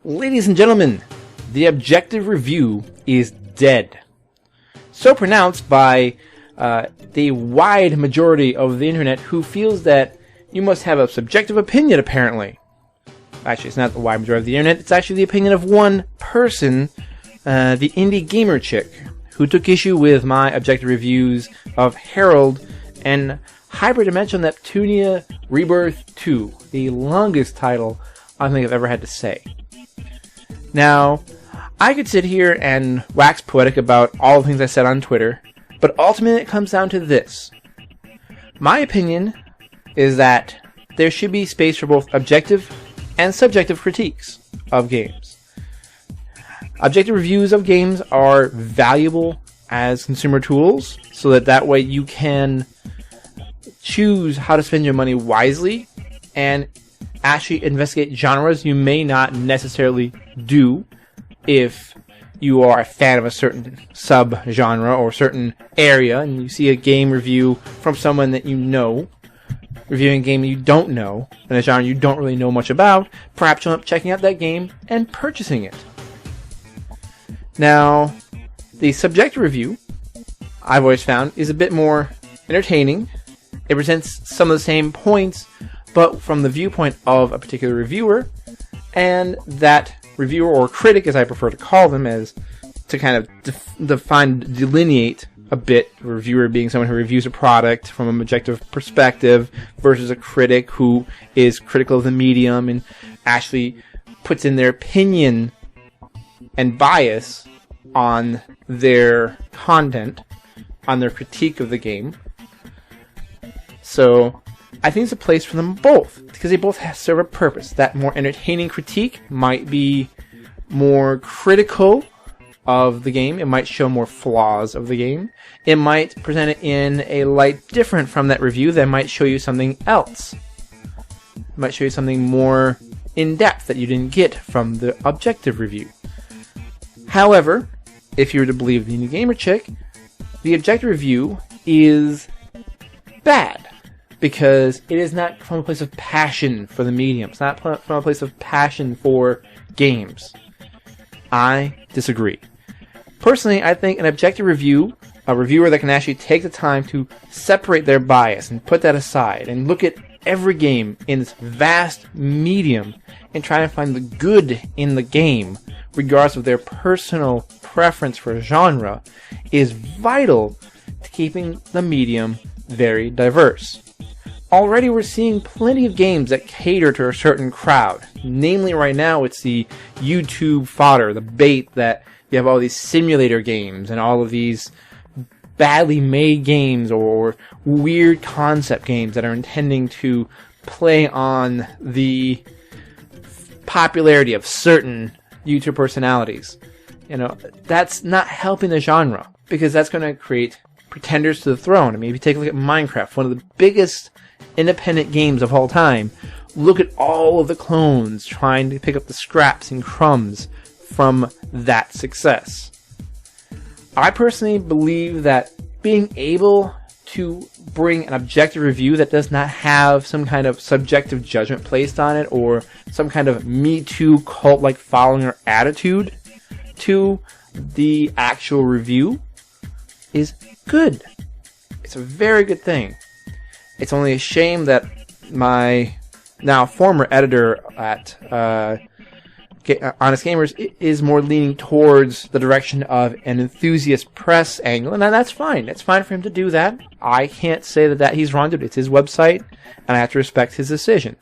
Ladies and gentlemen, the objective review is dead. So pronounced by the wide majority of the internet, who feels that you must have a subjective opinion, apparently. Actually, it's not the wide majority of the internet, it's actually the opinion of one person, the indie gamer chick, who took issue with my objective reviews of Herald and Hyperdimensional Neptunia Rebirth 2, the longest title I think I've ever had to say. Now, I could sit here and wax poetic about all the things I said on Twitter, but ultimately it comes down to this. My opinion is that there should be space for both objective and subjective critiques of games. Objective reviews of games are valuable as consumer tools, so that way you can choose how to spend your money wisely and actually investigate genres you may not necessarily do if you are a fan of a certain sub-genre or certain area and you see a game review from someone that you know reviewing a game you don't know and a genre you don't really know much about. Perhaps you'll end up checking out that game and purchasing it. Now, the subjective review, I've always found, is a bit more entertaining. It presents some of the same points, but from the viewpoint of a particular reviewer, and that reviewer, or critic as I prefer to call them, as to kind of delineate a bit, a reviewer being someone who reviews a product from an objective perspective versus a critic who is critical of the medium and actually puts in their opinion and bias on their content, on their critique of the game. So I think it's a place for them both, because they both serve a purpose. That more entertaining critique might be more critical of the game. It might show more flaws of the game. It might present it in a light different from that review that might show you something else. It might show you something more in-depth that you didn't get from the objective review. However, if you were to believe the Indie Gamer Chick, the objective review is bad, because it is not from a place of passion for the medium. It's not from a place of passion for games. I disagree. Personally, I think an objective review, a reviewer that can actually take the time to separate their bias and put that aside and look at every game in its vast medium and try to find the good in the game, regardless of their personal preference for genre, is vital to keeping the medium very diverse. Already we're seeing plenty of games that cater to a certain crowd. Namely, right now it's the YouTube fodder, the bait that you have all these simulator games and all of these badly made games or weird concept games that are intending to play on the popularity of certain YouTube personalities. You know, that's not helping the genre, because that's going to create pretenders to the throne. I mean, if you take a look at Minecraft, one of the biggest independent games of all time, look at all of the clones trying to pick up the scraps and crumbs from that success. I personally believe that being able to bring an objective review that does not have some kind of subjective judgment placed on it or some kind of Me Too cult-like following or attitude to the actual review is good. It's a very good thing. It's only a shame that my now former editor at Honest Gamers is more leaning towards the direction of an enthusiast press angle, and that's fine. It's fine for him to do that. I can't say that he's wrong to it. It's his website, and I have to respect his decision.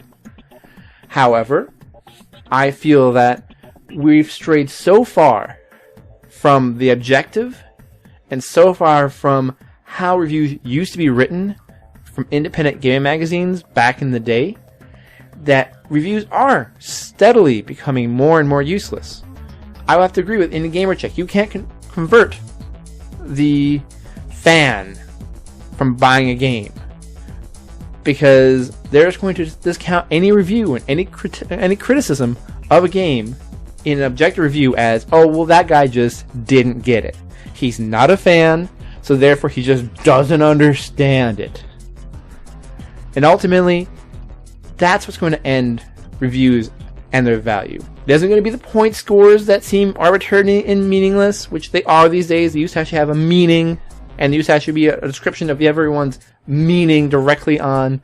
However, I feel that we've strayed so far from the objective and so far from how reviews used to be written from independent gaming magazines back in the day, that reviews are steadily becoming more and more useless. I will have to agree with Indie Gamer Check. You can't convert the fan from buying a game, because they're just going to discount any review and any criticism of a game in an objective review as, oh, well, that guy just didn't get it. He's not a fan, so therefore he just doesn't understand it. And ultimately, that's what's going to end reviews and their value. It isn't going to be the point scores that seem arbitrary and meaningless, which they are these days. They used to actually have a meaning, and there used to actually be a description of everyone's meaning directly on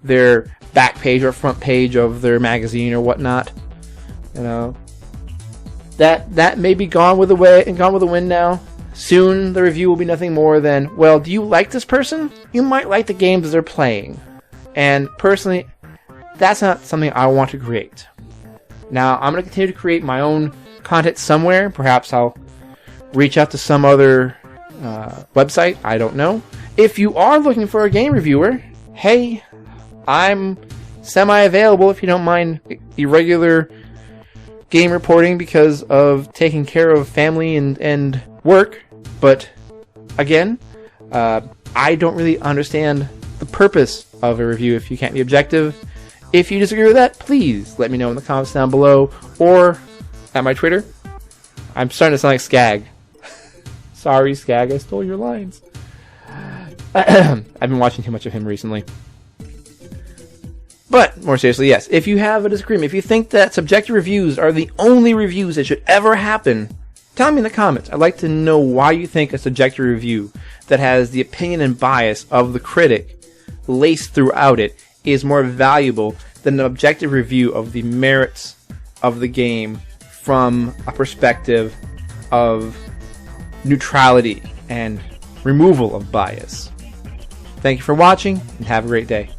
their back page or front page of their magazine or whatnot. You know, that may be gone with the wind now. Soon the review will be nothing more than, well, do you like this person? You might like the games they're playing. And personally, that's not something I want to create. Now, I'm going to continue to create my own content somewhere. Perhaps I'll reach out to some other website. I don't know. If you are looking for a game reviewer, hey, I'm semi-available if you don't mind irregular game reporting because of taking care of family and work. But again, I don't really understand the purpose of a review if you can't be objective. If you disagree with that, please let me know in the comments down below or at my Twitter. I'm starting to sound like Skag. Sorry, Skag, I stole your lines. I've been watching too much of him recently. But, more seriously, yes, if you have a disagreement, if you think that subjective reviews are the only reviews that should ever happen, tell me in the comments. I'd like to know why you think a subjective review that has the opinion and bias of the critic laced throughout it is more valuable than an objective review of the merits of the game from a perspective of neutrality and removal of bias. Thank you for watching, and have a great day.